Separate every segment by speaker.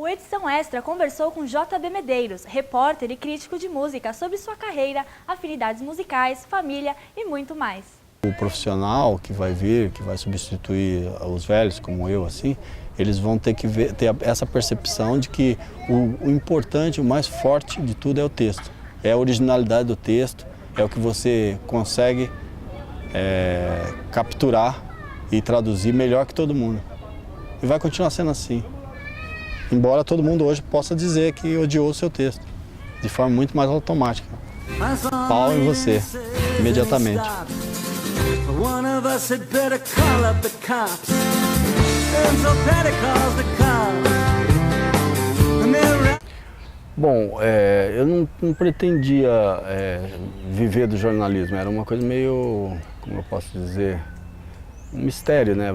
Speaker 1: O Edição Extra conversou com JB Medeiros, repórter e crítico de música, sobre sua carreira, afinidades musicais, família e muito mais.
Speaker 2: O profissional que vai vir, que vai substituir os velhos como eu, assim, eles vão ter que ter essa percepção de que o importante, o mais forte de tudo é o texto. É a originalidade do texto, é o que você consegue capturar e traduzir melhor que todo mundo. E vai continuar sendo assim. Embora todo mundo hoje possa dizer que odiou o seu texto, de forma muito mais automática. Pau em você, imediatamente. Bom, eu não pretendia viver do jornalismo, era uma coisa meio, como eu posso dizer, um mistério, né?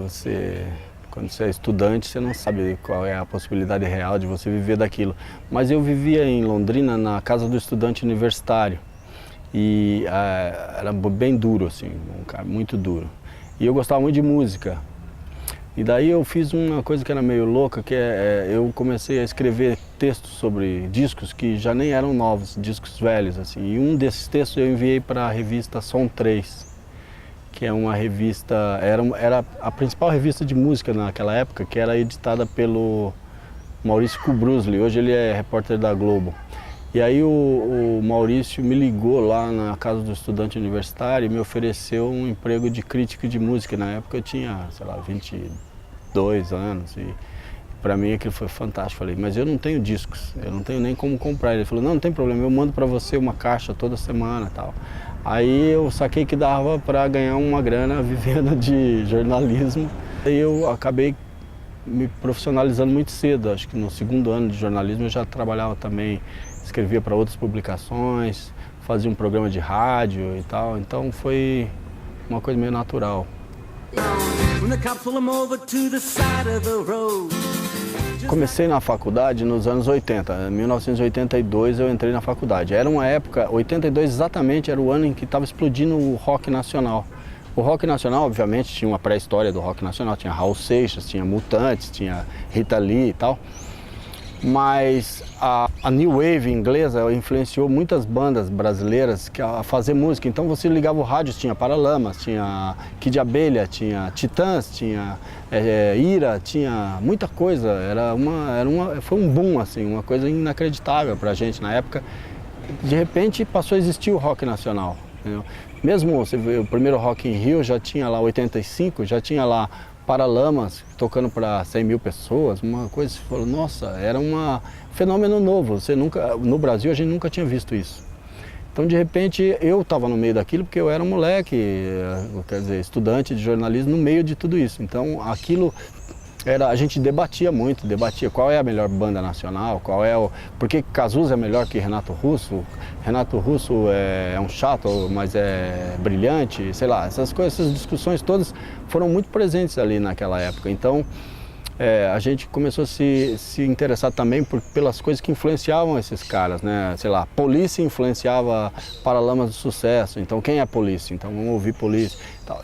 Speaker 2: Quando você é estudante, você não sabe qual é a possibilidade real de você viver daquilo. Mas eu vivia em Londrina, na casa do estudante universitário. E era bem duro, assim, um cara muito duro. E eu gostava muito de música. E daí eu fiz uma coisa que era meio louca, que eu comecei a escrever textos sobre discos que já nem eram novos, discos velhos, assim. E um desses textos eu enviei para a revista Som 3. Que é uma revista, era a principal revista de música naquela época, que era editada pelo Maurício Kubrusli, hoje ele é repórter da Globo. E aí o Maurício me ligou lá na casa do estudante universitário e me ofereceu um emprego de crítico de música. Na época eu tinha, sei lá, 22 anos e para mim aquilo foi fantástico. Falei, mas eu não tenho discos, eu não tenho nem como comprar. Ele falou, não tem problema, eu mando para você uma caixa toda semana e tal. Aí eu saquei que dava para ganhar uma grana vivendo de jornalismo. Aí eu acabei me profissionalizando muito cedo. Acho que no segundo ano de jornalismo eu já trabalhava também, escrevia para outras publicações, fazia um programa de rádio e tal. Então foi uma coisa meio natural. Comecei na faculdade nos anos 80, em 1982 eu entrei na faculdade. Era uma época, 82 exatamente, era o ano em que estava explodindo o rock nacional. O rock nacional, obviamente, tinha uma pré-história do rock nacional, tinha Raul Seixas, tinha Mutantes, tinha Rita Lee e tal. Mas a New Wave inglesa influenciou muitas bandas brasileiras a fazer música. Então você ligava o rádio, tinha Paralamas, tinha Kid de Abelha, tinha Titãs, tinha Ira, tinha muita coisa. Foi um boom, assim, uma coisa inacreditável pra gente na época. De repente passou a existir o rock nacional. Entendeu? Mesmo você vê, o primeiro Rock in Rio já tinha lá 85, já tinha lá Paralamas tocando para 100 mil pessoas, uma coisa, você falou, nossa, era um fenômeno novo, no Brasil a gente nunca tinha visto isso. Então de repente eu estava no meio daquilo porque eu era um moleque, quer dizer, estudante de jornalismo no meio de tudo isso. Então aquilo a gente debatia muito, qual é a melhor banda nacional, por que Cazuza é melhor que Renato Russo? Renato Russo é um chato, mas é brilhante, sei lá, essas coisas, essas discussões todas foram muito presentes ali naquela época. Então a gente começou a se interessar também pelas coisas que influenciavam esses caras, né? Sei lá, Police influenciava Paralamas do Sucesso, então quem é Police? Então vamos ouvir Police.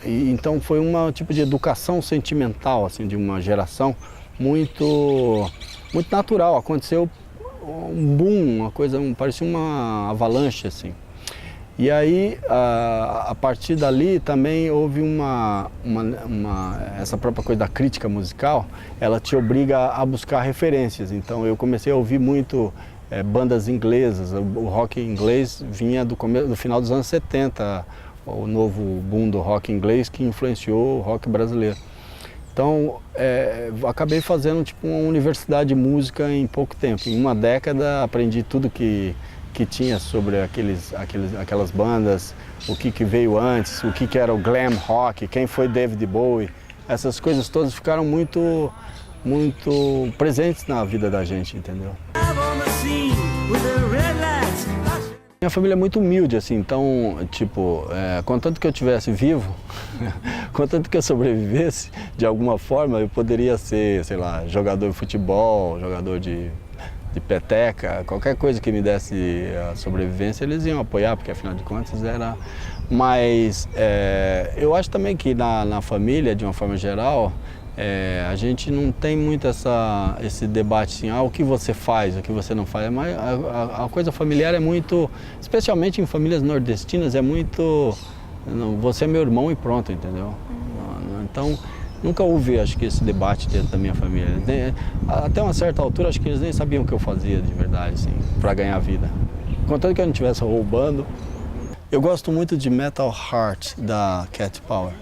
Speaker 2: Então foi um tipo de educação sentimental, assim, de uma geração muito natural. Aconteceu um boom, uma coisa, parecia uma avalanche, assim. E aí, a partir dali também houve essa própria coisa da crítica musical, ela te obriga a buscar referências. Então eu comecei a ouvir muito bandas inglesas, o rock inglês vinha do final dos anos 70, o novo boom do rock inglês que influenciou o rock brasileiro. Então, acabei fazendo tipo uma universidade de música em pouco tempo. Em uma década aprendi tudo que tinha sobre aquelas bandas, o que veio antes, o que era o glam rock, quem foi David Bowie. Essas coisas todas ficaram muito presentes na vida da gente, entendeu? Minha família é muito humilde, assim, então, tipo, contanto que eu estivesse vivo, contanto que eu sobrevivesse, de alguma forma, eu poderia ser, sei lá, jogador de futebol, jogador de peteca, qualquer coisa que me desse a sobrevivência, eles iam apoiar, porque afinal de contas era... Mas eu acho também que na família, de uma forma geral, A gente não tem muito esse debate assim, o que você faz, o que você não faz. Mas a coisa familiar é muito, especialmente em famílias nordestinas, é muito, você é meu irmão e pronto, entendeu? Então, nunca houve, acho que, esse debate dentro da minha família. Até uma certa altura, acho que eles nem sabiam o que eu fazia de verdade, assim, para ganhar vida. Contanto que eu não estivesse roubando. Eu gosto muito de Metal Heart, da Cat Power.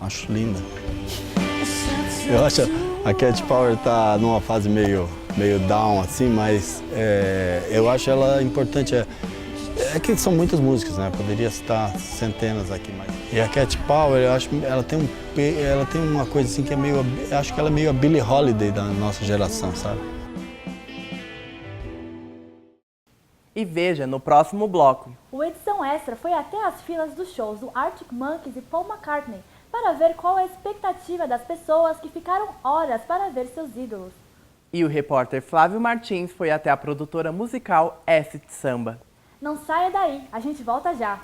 Speaker 2: Acho linda. Eu acho a Cat Power tá numa fase meio down, assim, mas eu acho ela importante. É que são muitas músicas, né? Poderia citar centenas aqui, mas... E a Cat Power, eu acho, ela tem uma coisa assim que é meio... Eu acho que ela é meio a Billie Holiday da nossa geração, sabe?
Speaker 3: E veja no próximo bloco.
Speaker 1: O Edição Extra foi até as filas dos shows do Arctic Monkeys e Paul McCartney para ver qual é a expectativa das pessoas que ficaram horas para ver seus ídolos.
Speaker 3: E o repórter Flávio Martins foi até a produtora musical Acid Samba.
Speaker 1: Não saia daí, a gente volta já!